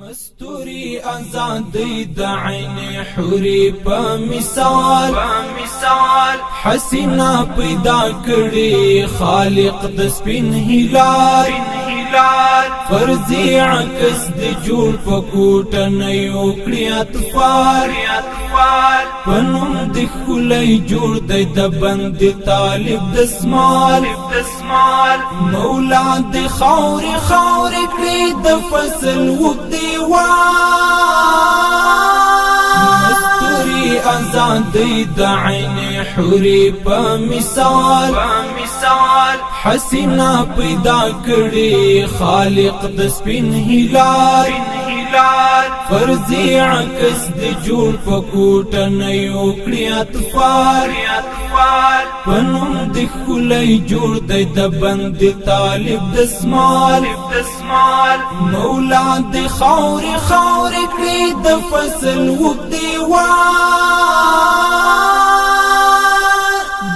مستوری آزادی د عین حوری په مثال حسینا پیدا کړي خالق د سپین هلال فرضی عکس د جوړ په کوټه نه یو کړی اطفال پنوم د خلای جوړ د بند طالب د سمال مولا د خور کړی د فصل وګدي مستوری آزادی د عین حوری په مثال حسینا پیدا کړي خالق د سپین هلال فرضی عکس د جوړ په کوټه نه یو کړی اطفال پنوم د خلای جوړ د بند طالب د سمال مولا د خور کړی د فصل وګدي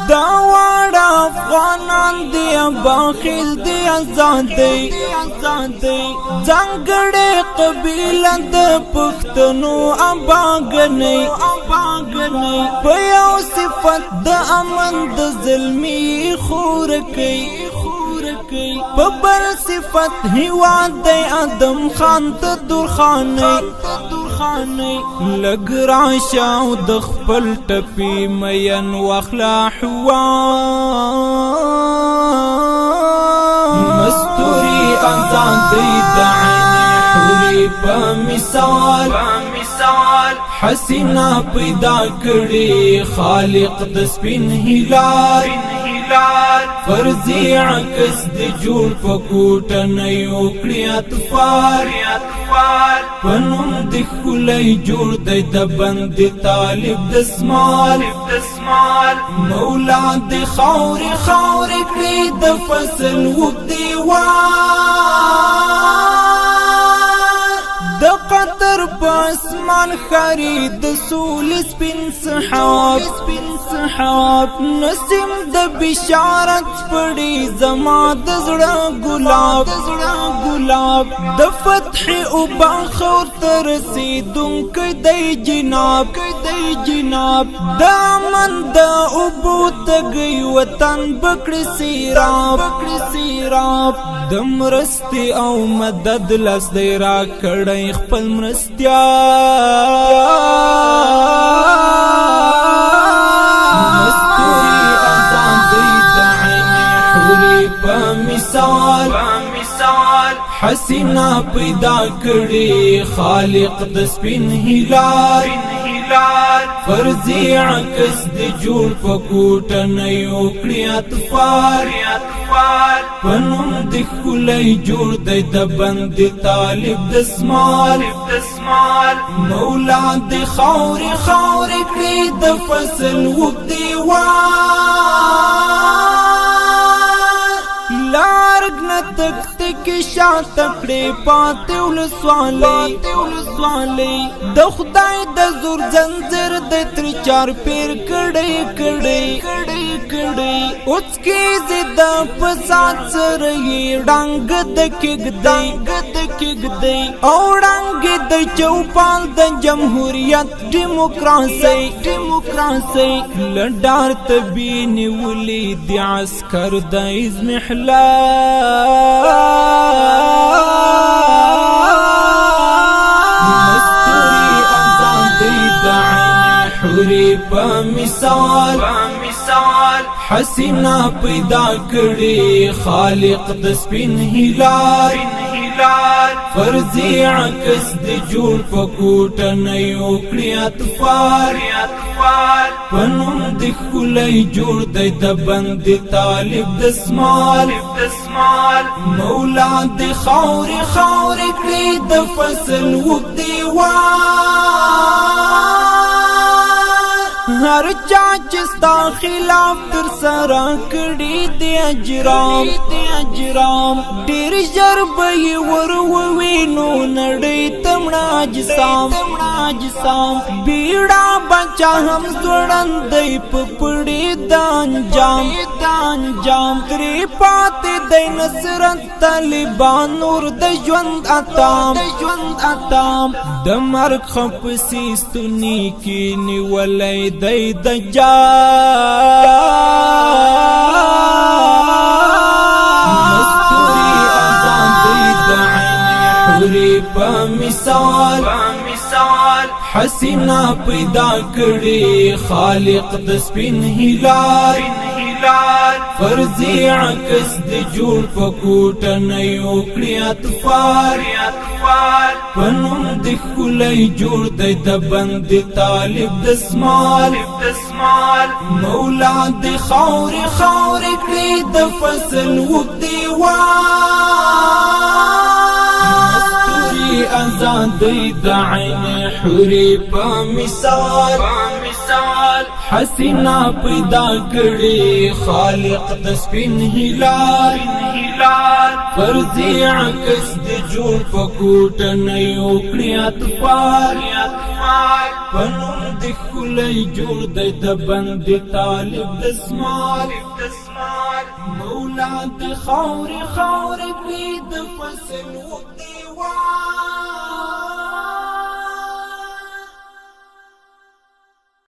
دا واړه افغانان دی باخیل دی آزادی ځانګړې قبیله د پښتنو اباګنۍ په یو صفت د امن د ظلمي خور کوي په بل صفت هیواد د ادم خان ته درخانۍ لګ راشه او د خپل ټپي مین واخلا مستوری آزادی د عین حوری په مثال حسینا پیدا کړي خالق د سپین هلال فرضی عکس د جوړ په کوټه نه یو کړی اطفال پنوم د خلای جوړ د بند طالب د سمال مولا د خور کړی د فصل وګدي د قطر په اسمان خري د سول سپین سحاب نسیم د بشارت پړي زما د زړه ګلاب د فتح او باخور تر رسیدونکو د جناب د امن د ابو تګي وطن بکړي سیراب د مرستي او مدد لاس دی را کړی خپل مرستیا مستوری آزادی د عین حوری په مثال حسینا پیدا کړي خالق د سپین هلال فرضی عکس د جوړ په کوټه نه یو کړی اطفال پنوم د خلای جوړ د بند طالب د سمال مولا د خور کړی د فصل وګدي لارګ نه تک شات کړي پاتې ولسوالۍ د خدای د زور زنجیر د تر چار پیر کړي اوس کې زید فساد سره ډنګ د کېږدي او ډنګ د چوپال د جمهوریت دیموکراسي لډار تبي نیولې د عسكر د ازمحلال مستوری آزادی د عین حوری په مثال حسینا پیدا کړي خالق د سپین هلال فرضی عکس د جوړ په کوټه نه یو کړی اطفال پنوم د خلای جوړ د بند طالب د سمال مولا د خور کړی د فصل وګدي هر چا چې ستا خلاف تر سره کړي د اجرام ډیر ژر به ور ووینو نړۍ تمنا جسام بیڑا بچا هم زوړندې پپړې دان جام تری پاتې د نصرت طالبان نور د ژوند اتام د مرګ خپسي ستونی کې نیولې د مستوري آزادۍ د عین حورې په مثال حسینا پیدا کړي خالق د سپین هلال فرضی عکس د جوړ په کوټنۍ وکړي اطفال پنوم د ښکلی جوړ دی د بند طالب دسمال مولا د خاورې کړي د فصل وږدې مستوري آزادۍ د عین حورې په مثال حسینا پیدا کړي خالق د سپین هلال فرضی عکس د جوړ په کوټنۍ وکړي اطفال پنوم د ښکلی جوړ دی د بند طالب دسمال مولا د خاورې کړي د فصل وږدې